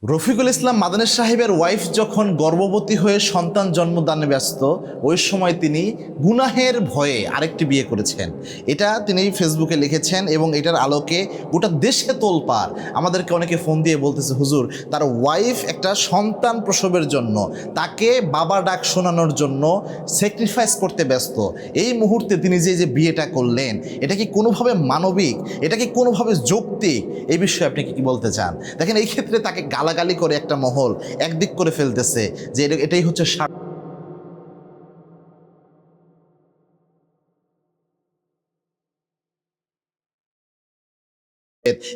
রফিকুল ইসলাম মাদানী সাহেবের ওয়াইফ যখন গর্ভবতী হয়ে সন্তান জন্মদানে ব্যস্ত, ওই সময় তিনি গুনাহের ভয়ে আরেকটি বিয়ে করেছেন। এটা তিনি ফেসবুকে লিখেছেন এবং এটার আলোকে গোটা দেশে তোলপাড়। আমাদেরকে অনেকে ফোন দিয়ে বলতেছে, হুজুর তার ওয়াইফ একটা সন্তান প্রসবের জন্য তাকে বাবা ডাক শোনানোর জন্য স্যাক্রিফাইস করতে ব্যস্ত। এই মুহূর্তে তিনি যে বিয়েটা করলেন, এটা কি কোনোভাবে মানবিক? এটা কি কোনোভাবে যৌক্তিক? এই বিষয়ে আপনি কি বলতে চান? দেখেন, এই ক্ষেত্রে তাকে গালাগালি করে একটা মহল একদিক করে ফেলতেছে যে এটাই হচ্ছে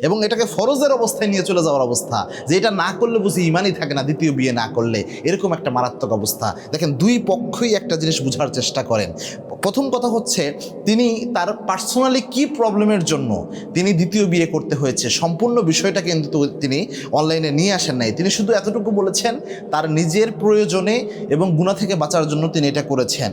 এবং এটাকে ফরজের অবস্থায় নিয়ে চলে যাওয়ার অবস্থা, যে এটা না করলে বুঝি ইমানই থাকে না, দ্বিতীয় বিয়ে না করলে, এরকম একটা মারাত্মক অবস্থা। দেখেন, দুই পক্ষই একটা জিনিস বোঝার চেষ্টা করেন। প্রথম কথা হচ্ছে, তিনি তার পার্সোনালি কি প্রবলেমের জন্য তিনি দ্বিতীয় বিয়ে করতে হয়েছে, সম্পূর্ণ বিষয়টা কিন্তু তিনি অনলাইনে নিয়ে আসেন নাই। তিনি শুধু এতটুকু বলেছেন তার নিজের প্রয়োজনে এবং গুনাহ থেকে বাঁচার জন্য তিনি এটা করেছেন।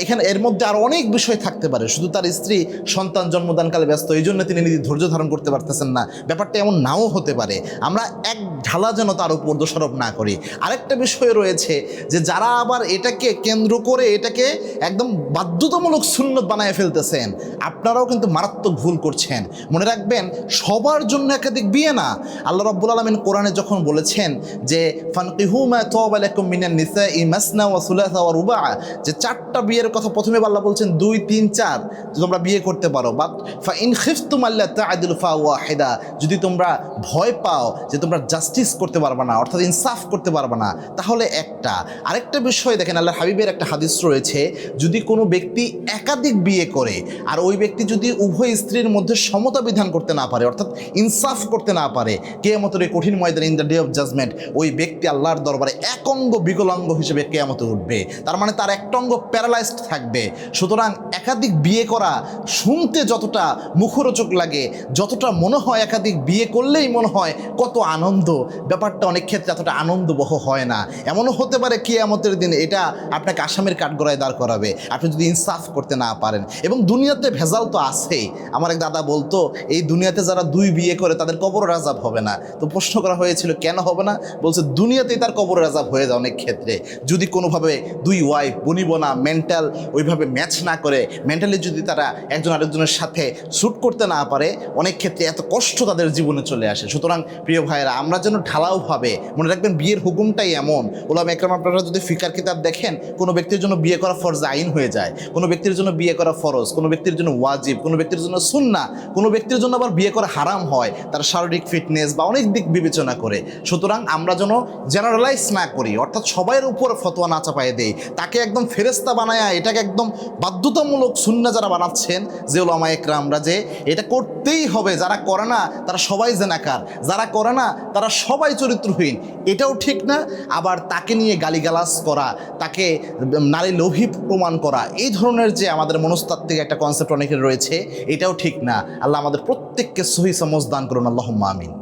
এখানে এর মধ্যে আরও অনেক বিষয় থাকতে পারে। শুধু তার স্ত্রী সন্তান জন্মদানকালে ব্যস্ত, এই জন্য তিনি নিজে ধৈর্য ধারণ করতে পারতেছেন না, ব্যাপারটা এমন নাও হতে পারে। আমরা এক ঢালা যেন তার উপর দোষারোপ না করি। আরেকটা বিষয় রয়েছে যে যারা আবার এটাকে কেন্দ্র করে এটাকে একদম বাধ্যতামূলক সুন্নত বানায় ফেলতেছেন, আপনারাও কিন্তু মারাত্মক ভুল করছেন। মনে রাখবেন, সবার জন্য একাধিক বিয়ে না। আল্লাহ রাব্বুল আলামিন কোরআনে যখন বলেছেন যে ফানকিহু মা তাবা লাকুম মিনান নিসাই মাসনা ওয়া সুলাসা ওয়া রুবা, যে চারটা বিয়ের কথা প্রথমে আল্লাহ বলছেন 2, 3, 4 তোমরা বিয়ে করতে পারো। বা ফা ইন খিফতুম আল্লা তা'দিলু ফা ওয়াহিদা, যদি তোমরা ভয় পাও যে তোমরা জাস্টিস করতে পারবে না, অর্থাৎ ইনসাফ করতে পারবে না, তাহলে একটা। আরেকটা বিষয় দেখেন, আল্লাহ হাবিবের একটা হাদিস রয়েছে, যদি কোনো ব্যক্তি একাধিক বিয়ে করে আর ওই ব্যক্তি যদি উভয় স্ত্রীর মধ্যে সমতা বিধান করতে না পারে, অর্থাৎ ইনসাফ করতে না পারে, কিয়ামতের এই কঠিন ময়দানে, in the day of judgement, ওই ব্যক্তি আল্লাহর দরবারে এক অঙ্গ বিকলাঙ্গ হিসেবে কিয়ামতে উঠবে। তার মানে তার একটা অঙ্গ প্যারালাইজড থাকবে। সুতরাং একাধিক বিয়ে করা শুনতে যতটা মুখরোচক লাগে, যতটা মনে হয় একাধিক বিয়ে করলেই মনে হয় কত আনন্দ, ব্যাপারটা অনেক ক্ষেত্রে এতটা আনন্দবহ হয় না। এমনও হতে পারে কিয়ামতের দিনে এটা আপনাকে আসামের কাঠগড়ায় দাঁড় করাবে, আপনি যদি ইনসাফ করতে না পারেন। এবং দুনিয়াতে ভেজাল তো আছেই। আমার এক দাদা বলতো, এই দুনিয়াতে যারা 2 বিয়ে করে তাদের কবরের আযাব হবে না। তো প্রশ্ন করা হয়েছিল কেন হবে না, বলছে দুনিয়াতেই তার কবরের আযাব হয়ে যায় অনেক ক্ষেত্রে। যদি কোনোভাবে 2 ওয়াইফ বনিবনা মেন্টাল ওইভাবে ম্যাচ না করে, মেন্টালি যদি তারা একজন আরেকজনের সাথে শ্যুট করতে না পারে, অনেক ক্ষেত্রে এত কষ্ট তাদের জীবনে চলে আসে। সুতরাং প্রিয় ভাইয়েরা, আমরা যেন ঢালাওভাবে মনে রাখবেন, বিয়ের হুকুমটাই এমন। ওলামা একরাম, আপনারা যদি ফিকার কিতাব দেখেন, কোনো ব্যক্তির জন্য বিয়ে করা ফরজ আইন হয়ে যায়, কোনো ব্যক্তির জন্য বিয়ে করা ফরজ, কোনো ব্যক্তির জন্য ওয়াজিব, কোনো ব্যক্তির জন্য সুন্নাহ, কোনো ব্যক্তির জন্য আবার বিয়ে করা হারাম হয় তার শারীরিক ফিটনেস বা অনেক দিক বিবেচনা করে। সুতরাং আমরা যেন জেনারেলাইজ না করি, অর্থাৎ সবাইয়ের উপর ফতোয়া না চাপায় দেই, তাকে একদম ফেরেশতা বানায়া এটাকে একদম বাধ্যতামূলক সুন্নাহ যারা বানাচ্ছেন, যে ওলামা একরামরা, যে এটা করতেই হবে, যারা করে না তারা সবাই জেনাকার, যারা করে না তারা সবাই চরিত্রহীন, এটাও ঠিক না। আবার তাকে নিয়ে গালিগালাজ করা, তাকে নারী লোভী প্রমাণ করা, এই ধরনের যে আমাদের মনস্তাত্ত্বিক একটা কনসেপ্ট অনেকের রয়েছে, এটাও ঠিক না। আল্লাহ আমাদের প্রত্যেককে সহি সমঝ দান করুন, আল্লাহুম্মা আমিন।